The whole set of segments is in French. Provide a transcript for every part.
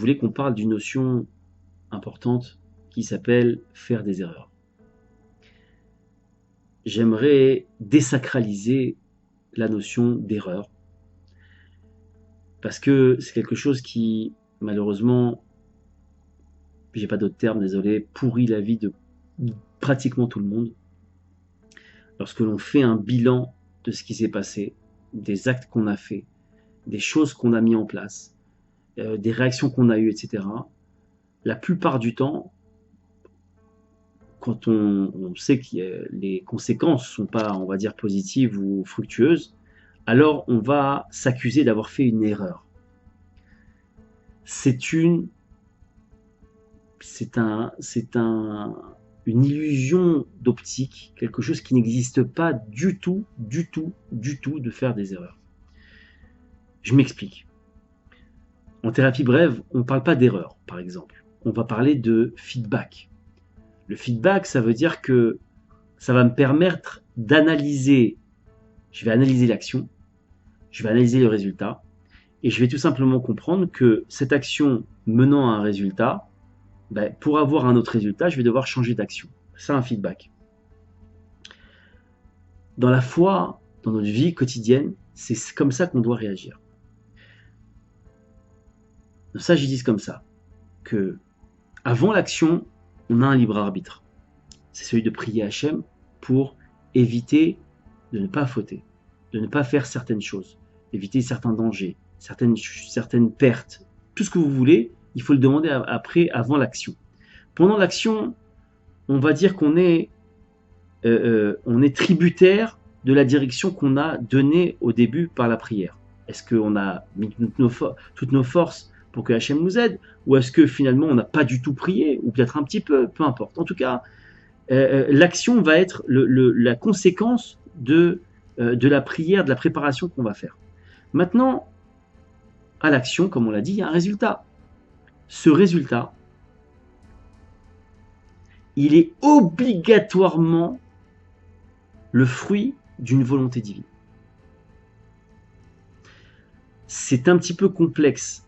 voulais qu'on parle d'une notion importante qui s'appelle faire des erreurs. J'aimerais désacraliser la notion d'erreur parce que c'est quelque chose qui, malheureusement, j'ai pas d'autre terme, désolé, pourrit la vie de pratiquement tout le monde. Lorsque l'on fait un bilan de ce qui s'est passé, des actes qu'on a faits, des choses qu'on a mis en place, des réactions qu'on a eues, etc., la plupart du temps, quand on sait que les conséquences ne sont pas, on va dire, positives ou fructueuses, alors on va s'accuser d'avoir fait une erreur. C'est une illusion d'optique, quelque chose qui n'existe pas du tout de faire des erreurs. Je m'explique. En thérapie brève, on ne parle pas d'erreur, par exemple. On va parler de feedback. Le feedback, ça veut dire que ça va me permettre d'analyser, je vais analyser l'action, je vais analyser le résultat, et je vais tout simplement comprendre que cette action menant à un résultat, pour avoir un autre résultat, je vais devoir changer d'action. C'est un feedback. Dans la foi, dans notre vie quotidienne, c'est comme ça qu'on doit réagir. Donc ça, j'y dis comme ça, que avant l'action, on a un libre arbitre. C'est celui de prier Hachem pour éviter de ne pas fauter, de ne pas faire certaines choses, éviter certains dangers, certaines pertes. Tout ce que vous voulez, il faut le demander après, avant l'action. Pendant l'action, on va dire qu'on est tributaire de la direction qu'on a donnée au début par la prière. Est-ce qu'on a mis toutes nos forces pour que Hachem nous aide, ou est-ce que finalement on n'a pas du tout prié, ou peut-être un petit peu, peu importe. En tout cas, l'action va être la conséquence de la prière, de la préparation qu'on va faire. Maintenant, à l'action, comme on l'a dit, il y a un résultat. Ce résultat, il est obligatoirement le fruit d'une volonté divine. C'est un petit peu complexe,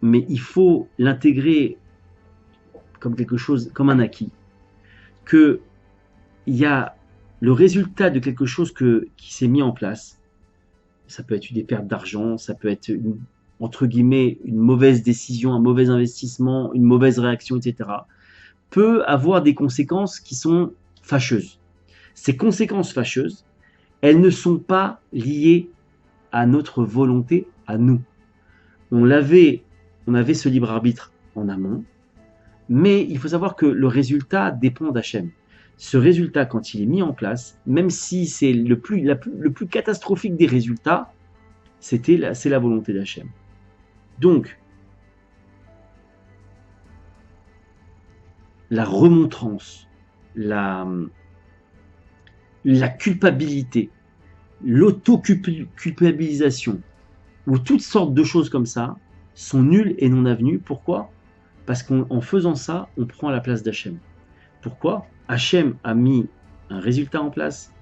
mais il faut l'intégrer comme quelque chose, comme un acquis. Que il y a le résultat de quelque chose qui s'est mis en place. Ça peut être des pertes d'argent, ça peut être entre guillemets une mauvaise décision, un mauvais investissement, une mauvaise réaction, etc. peut avoir des conséquences qui sont fâcheuses. Ces conséquences fâcheuses, elles ne sont pas liées à notre volonté, à nous. On avait ce libre arbitre en amont, mais il faut savoir que le résultat dépend d'Hachem. Ce résultat, quand il est mis en place, même si c'est le plus catastrophique des résultats, c'est la volonté d'Hachem. Donc, la remontrance, la culpabilité, l'auto-culpabilisation, ou toutes sortes de choses comme ça, sont nulles et non avenues. Pourquoi ? Parce qu'en faisant ça, on prend la place d'Hachem. Pourquoi ? Hachem a mis un résultat en place.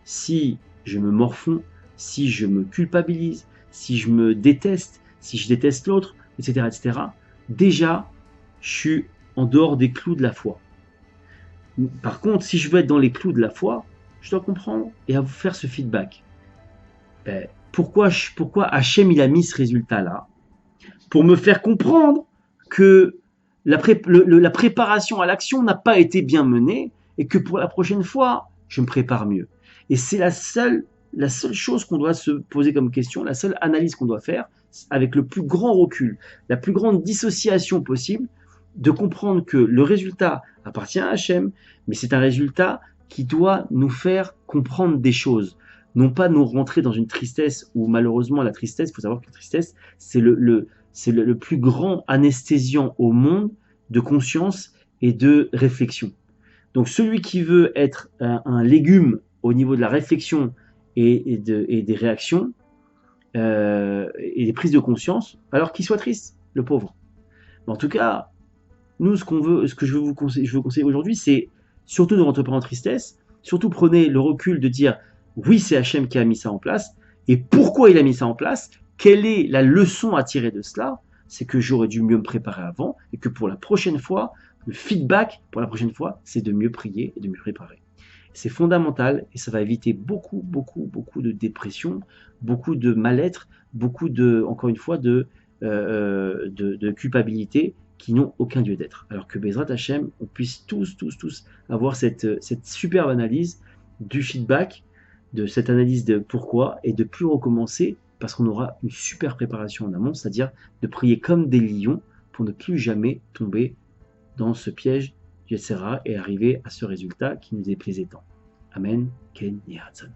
Si je me morfonds, si je me culpabilise, si je me déteste, si je déteste l'autre, etc., déjà, je suis en dehors des clous de la foi. Par contre, si je veux être dans les clous de la foi, je dois comprendre et vous faire ce feedback. Pourquoi Hachem il a mis ce résultat-là ? Pour me faire comprendre que la préparation à l'action n'a pas été bien menée et que pour la prochaine fois, je me prépare mieux. Et c'est la seule chose qu'on doit se poser comme question, la seule analyse qu'on doit faire, avec le plus grand recul, la plus grande dissociation possible, de comprendre que le résultat appartient à Hachem, mais c'est un résultat qui doit nous faire comprendre des choses, non pas nous rentrer dans une tristesse où malheureusement la tristesse, il faut savoir que la tristesse, c'est le plus grand anesthésiant au monde de conscience et de réflexion. Donc celui qui veut être un légume au niveau de la réflexion et des réactions et des prises de conscience, alors qu'il soit triste, le pauvre. Mais en tout cas, nous, ce que je veux vous conseiller aujourd'hui, c'est surtout ne rentrez pas en tristesse, surtout prenez le recul de dire oui, c'est Hachem qui a mis ça en place, et pourquoi il a mis ça en place, quelle est la leçon à tirer de cela, c'est que j'aurais dû mieux me préparer avant et que pour la prochaine fois, le feedback pour la prochaine fois, c'est de mieux prier et de mieux préparer. C'est fondamental et ça va éviter beaucoup, beaucoup, beaucoup de dépression, beaucoup de mal-être, beaucoup de, encore une fois, de culpabilité qui n'ont aucun lieu d'être. Alors que Bezrat Hachem, on puisse tous, tous, tous avoir cette superbe analyse du feedback, de cette analyse de pourquoi et de plus recommencer parce qu'on aura une super préparation en amont, c'est-à-dire de prier comme des lions pour ne plus jamais tomber dans ce piège du Yetzirah et arriver à ce résultat qui nous est plaisait tant. Amen. Ken Yehatzon.